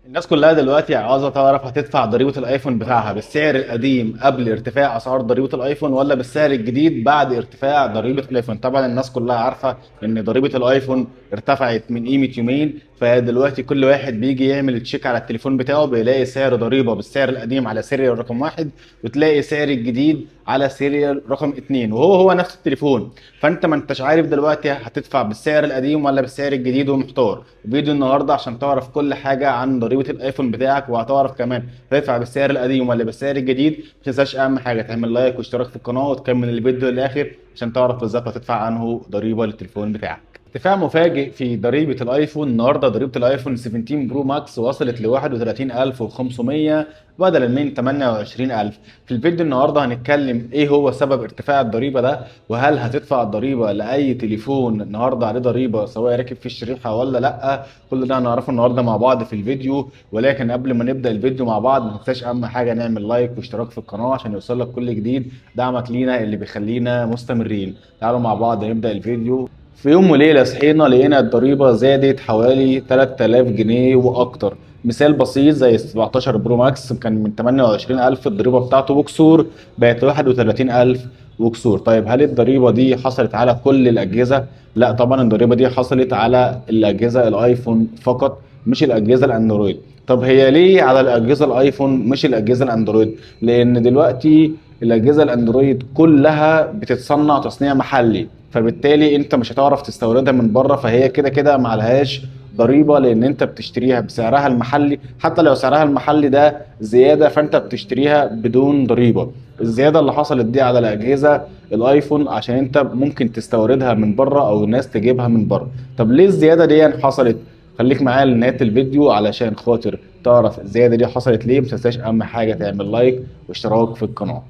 الناس كلها دلوقتي عاوزة تعرف هتدفع ضريبة الايفون بتاعها بالسعر القديم قبل ارتفاع اسعار ضريبة الايفون ولا بالسعر الجديد بعد ارتفاع ضريبة الايفون. طبعا الناس كلها عارفة ان ضريبة الايفون ارتفعت من قيمة يومين، فدلوقتي كل واحد بيجي يعمل تشيك على التليفون بتاعه بيلاقي سعر ضريبة بالسعر القديم على سيريال رقم واحد، وتلاقي سعر الجديد على سيريال رقم اتنين، وهو هو نفس التليفون. فانت ما انتش عارف دلوقتي هتدفع بالسعر القديم ولا بالسعر الجديد ومحتار. فيديو النهارده عشان تعرف كل حاجه عن ضريبه الايفون بتاعك، وهتعرف كمان تدفع بالسعر القديم ولا بالسعر الجديد. ما تنساش اهم حاجه تعمل لايك واشتراك في القناه وتكمل الفيديو للاخر عشان تعرف بالظبط هتدفع عنه ضريبه للتليفون بتاعك. ارتفاع مفاجئ في ضريبة الايفون. النهارده ضريبة الايفون 17 برو ماكس وصلت ل 31500 بدلا من 28000. في الفيديو النهارده هنتكلم ايه هو سبب ارتفاع الضريبة ده، وهل هتدفع الضريبة لأي تليفون النهارده عليه ضريبة سواء راكب فيه الشريحة ولا لأ. كل ده هنعرفه النهارده مع بعض في الفيديو. ولكن قبل ما نبدأ الفيديو مع بعض ما تنساش اهم حاجة نعمل لايك واشتراك في القناة عشان يوصلك كل جديد، دعمك لينا اللي بيخلينا مستمرين. تعالوا مع بعض نبدأ الفيديو. في يوم وليلة صحينا لقينا الضريبة زادت حوالي 3000 جنيه وأكتر. مثال بسيط زي ال 17 برو ماكس كان من 28000 الضريبة بتاعته وكسور، بقت 31000 وكسور. طيب هل الضريبة دي حصلت على كل الأجهزة؟ لا طبعا، الضريبة دي حصلت على الأجهزة الآيفون فقط مش الأجهزة الأندرويد. طب هي ليه على الأجهزة الآيفون مش الأجهزة الأندرويد؟ لأن دلوقتي الأجهزة الأندرويد كلها بتتصنع تصنيع محلي، فبالتالي انت مش هتعرف تستوردها من بره، فهي كده كده معلهاش ضريبه لان انت بتشتريها بسعرها المحلي. حتى لو سعرها المحلي ده زياده فانت بتشتريها بدون ضريبه. الزياده اللي حصلت دي على الاجهزه الايفون عشان انت ممكن تستوردها من بره او الناس تجيبها من بره. طب ليه الزياده دي حصلت؟ خليك معايا لنهايه الفيديو علشان خاطر تعرف الزياده دي حصلت ليه. متنساش اهم حاجه تعمل لايك واشتراك في القناه.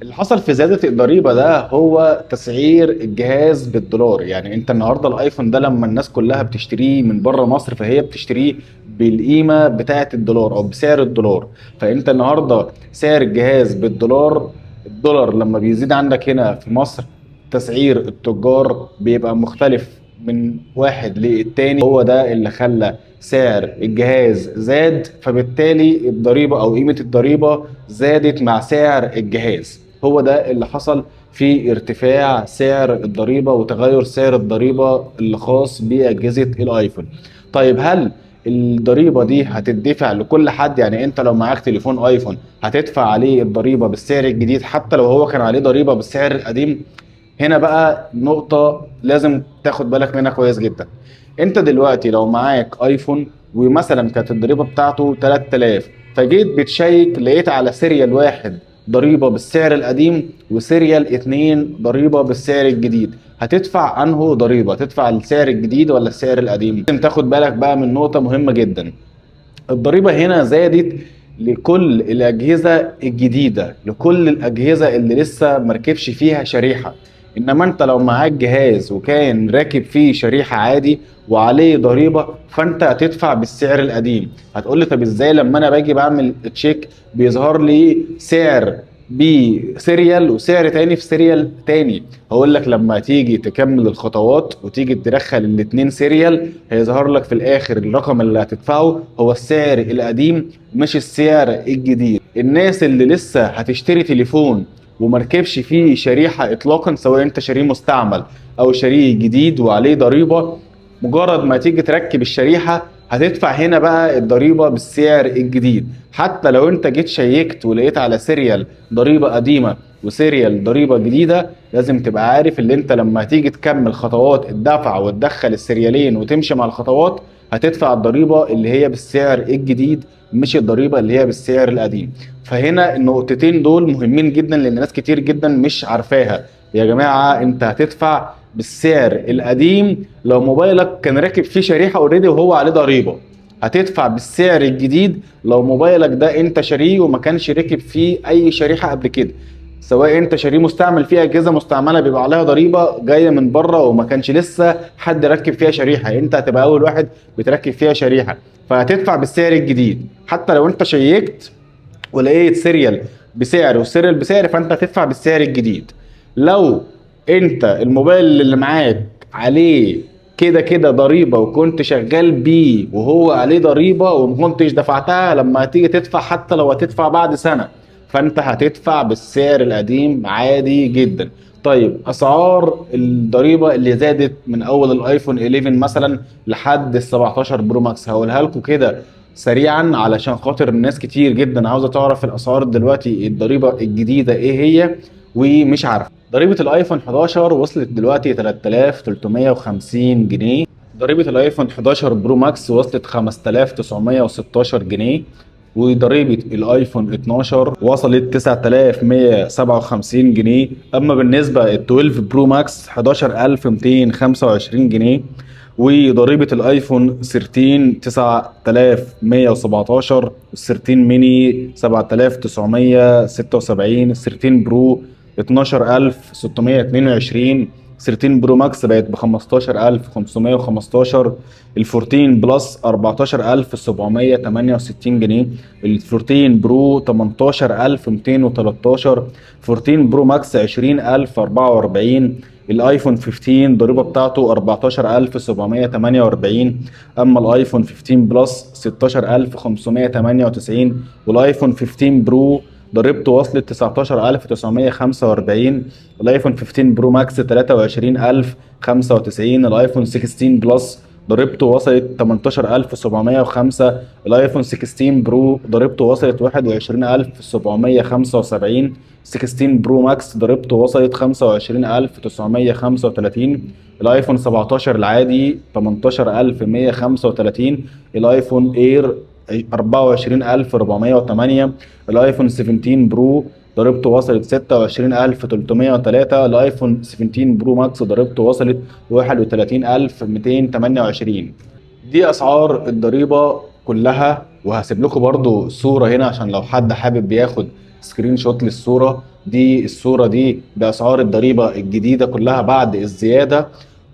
اللي حصل في زيادة الضريبة ده هو تسعير الجهاز بالدولار. يعني انت النهاردة الايفون ده لما الناس كلها بتشتريه من بره مصر فهي بتشتريه بالقيمة بتاعة الدولار او بسعر الدولار. فانت النهاردة سعر الجهاز بالدولار، الدولار لما بيزيد عندك هنا في مصر تسعير التجار بيبقى مختلف من واحد للتاني. هو ده اللي خلى سعر الجهاز زاد، فبالتالي الضريبة او قيمة الضريبة زادت مع سعر الجهاز. هو ده اللي حصل في ارتفاع سعر الضريبة وتغير سعر الضريبة اللي خاص بأجهزة الايفون. طيب هل الضريبة دي هتدفع لكل حد؟ يعني انت لو معاك تليفون ايفون هتدفع عليه الضريبة بالسعر الجديد حتى لو هو كان عليه ضريبة بالسعر القديم؟ هنا بقى نقطة لازم تاخد بالك منها كويس جدا. انت دلوقتي لو معاك ايفون ومثلا كانت الضريبة بتاعته 3000، فجيت بتشيك لقيت على سيريال واحد ضريبة بالسعر القديم وسيريال اتنين ضريبة بالسعر الجديد، هتدفع انه ضريبة؟ تدفع السعر الجديد ولا السعر القديم؟ لازم تاخد بالك بقى من نقطة مهمة جدا. الضريبة هنا زادت لكل الأجهزة الجديدة، لكل الأجهزة اللي لسه مركبش فيها شريحة. إنما أنت لو معاك جهاز وكان راكب فيه شريحة عادي وعليه ضريبة فأنت هتدفع بالسعر القديم. هتقولي طب إزاي لما أنا باجي بعمل تشيك بيظهر لي سعر بسيريال وسعر تاني في سيريال تاني؟ هقول لك لما تيجي تكمل الخطوات وتيجي تدخل الاتنين سيريال هيظهر لك في الاخر الرقم اللي هتدفعه هو السعر القديم مش السعر الجديد. الناس اللي لسه هتشتري تليفون ومركبش فيه شريحة اطلاقا سواء انت شاريه مستعمل او شاريه جديد وعليه ضريبة، مجرد ما تيجي تركب الشريحة هتدفع هنا بقى الضريبة بالسعر الجديد. حتى لو انت جيت شيكت ولقيت على سيريال ضريبة قديمة وسيريال ضريبة جديدة، لازم تبقى عارف اللي انت لما تيجي تكمل خطوات الدفع وتدخل السريالين وتمشي مع الخطوات هتدفع الضريبة اللي هي بالسعر الجديد مش الضريبة اللي هي بالسعر القديم. فهنا النقطتين دول مهمين جدا لان ناس كتير جدا مش عارفاها. يا جماعة انت هتدفع بالسعر القديم لو موبايلك كان راكب فيه شريحة اوريدي وهو عليه ضريبة. هتدفع بالسعر الجديد لو موبايلك ده انت شاريه وما كانش راكب فيه اي شريحة قبل كده، سواء انت شاريه مستعمل. فيه اجهزه مستعمله بيبقى عليها ضريبه جايه من بره وما كانش لسه حد ركب فيها شريحه، انت هتبقى اول واحد بتركب فيها شريحه، فهتدفع بالسعر الجديد. حتى لو انت شيكت ولقيت سيريال بسعر والسيريال بسعر فانت هتدفع بالسعر الجديد. لو انت الموبايل اللي معاك عليه كده كده ضريبه وكنت شغال بيه وهو عليه ضريبه وما كنتش دفعتها، لما هتيجي تدفع حتى لو هتدفع بعد سنه فانت هتدفع بالسعر القديم عادي جدا. طيب اسعار الضريبه اللي زادت من اول الايفون 11 مثلا لحد ال 17 برو ماكس هقولها لكم كده سريعا علشان خاطر الناس كتير جدا عاوزه تعرف الاسعار دلوقتي الضريبه الجديده ايه هي ومش عارفه. ضريبه الايفون 11 وصلت دلوقتي 3350 جنيه. ضريبه الايفون 11 برو ماكس وصلت 5916 جنيه. وضريبة الايفون 12 وصلت 9157 جنيه. اما بالنسبة ال 12 برو ماكس 11225 جنيه. وضريبة الايفون 13 9117. ال 13 ميني 7976. ال 13 برو 12622. 13 برو ماكس بقت ب 15515. ال 14 بلس 14768 جنيه. ال 14 برو 18213. 14 برو ماكس 20044. الايفون 15 الضريبه بتاعته 14748. اما الايفون 15 بلس 16598. والايفون 15 برو ضريبته وصلت 19945. الايفون 15 برو ماكس 23095. الايفون 16 بلس ضريبته وصلت 18705. الايفون 16 برو ضريبته وصلت 21775. 16 برو ماكس ضريبته وصلت 25935. الايفون 17 العادي 18135. الايفون اير 24408. الايفون 17 برو ضريبته وصلت 26303. الايفون 17 برو ماكس ضريبته وصلت 31228. دي اسعار الضريبه كلها، وهسيب لكم برضو صوره هنا عشان لو حد حابب ياخد سكرين شوت للصوره دي. الصوره دي باسعار الضريبه الجديده كلها بعد الزياده،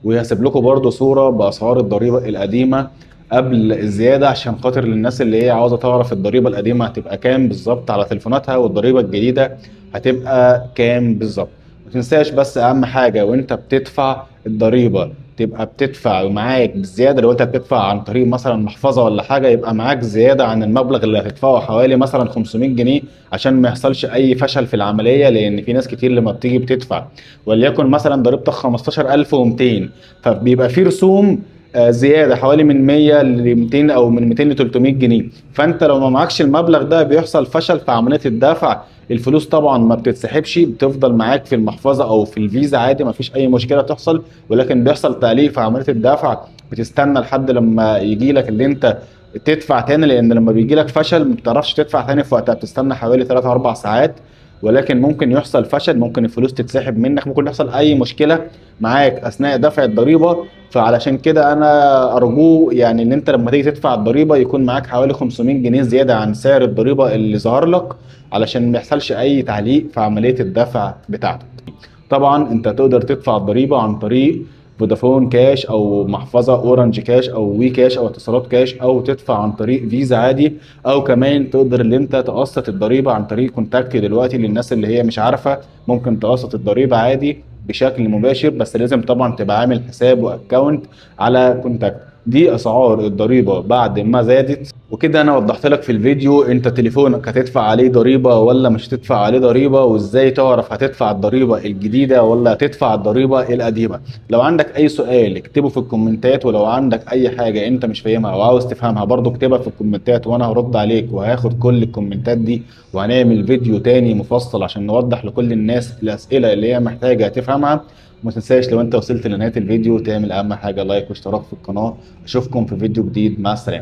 وهسيب لكم برضو صوره باسعار الضريبه القديمه قبل الزياده عشان خاطر للناس اللي هي عاوزه تعرف الضريبه القديمه هتبقى كام بالظبط على تليفوناتها والضريبه الجديده هتبقى كام بالظبط. ما تنساش بس اهم حاجه وانت بتدفع الضريبه تبقى بتدفع معاك بالزياده. لو انت بتدفع عن طريق مثلا محفظه ولا حاجه يبقى معاك زياده عن المبلغ اللي هتدفعه حوالي مثلا 500 جنيه، عشان ما يحصلش اي فشل في العمليه. لان في ناس كتير لما بتيجي بتدفع وليكن مثلا ضريبتك 15200 فبيبقى في رسوم زياده حوالي من 100 ل 200 او من 200 ل 300 جنيه. فانت لو ما معكش المبلغ ده بيحصل فشل في عمليه الدفع. الفلوس طبعا ما بتتسحبش، بتفضل معاك في المحفظه او في الفيزا عادي، ما فيش اي مشكله تحصل، ولكن بيحصل تعليق في عمليه الدفع. بتستنى لحد لما يجي لك اللي انت تدفع تاني، لان لما بيجي لك فشل ما بتعرفش تدفع تاني في وقتها، بتستنى حوالي 3 4 ساعات. ولكن ممكن يحصل فشل، ممكن الفلوس تتسحب منك، ممكن يحصل اي مشكله معاك اثناء دفع الضريبه. فعلشان كده انا ارجو يعني ان انت لما تيجي تدفع الضريبه يكون معاك حوالي 500 جنيه زياده عن سعر الضريبه اللي ظهر لك، علشان ما يحصلش اي تعليق في عمليه الدفع بتاعتك. طبعا انت تقدر تدفع الضريبه عن طريق فودافون كاش او محفظه اورنج كاش او وي كاش او اتصالات كاش، او تدفع عن طريق فيزا عادي، او كمان تقدر ان انت تقسط الضريبه عن طريق كونتاكت. دلوقتي للناس اللي هي مش عارفه ممكن تقسط الضريبه عادي بشكل مباشر، بس لازم طبعا تبقى عامل حساب واكونت على كونتاكت. دي اسعار الضريبه بعد ما زادت. وكده انا وضحت لك في الفيديو انت تليفونك هتدفع عليه ضريبه ولا مش هتدفع عليه ضريبه، وازاي تعرف هتدفع الضريبه الجديده ولا هتدفع الضريبه القديمه. لو عندك اي سؤال اكتبه في الكومنتات، ولو عندك اي حاجه انت مش فاهمها او عاوز تفهمها برضو اكتبها في الكومنتات وانا هرد عليك وهاخد كل الكومنتات دي، وهنعمل فيديو تاني مفصل عشان نوضح لكل الناس الاسئله اللي هي محتاجه تفهمها. وما تنساش لو انت وصلت لنهايه الفيديو تعمل اهم حاجه لايك واشتراك في القناه. اشوفكم في فيديو جديد، مع السلامه.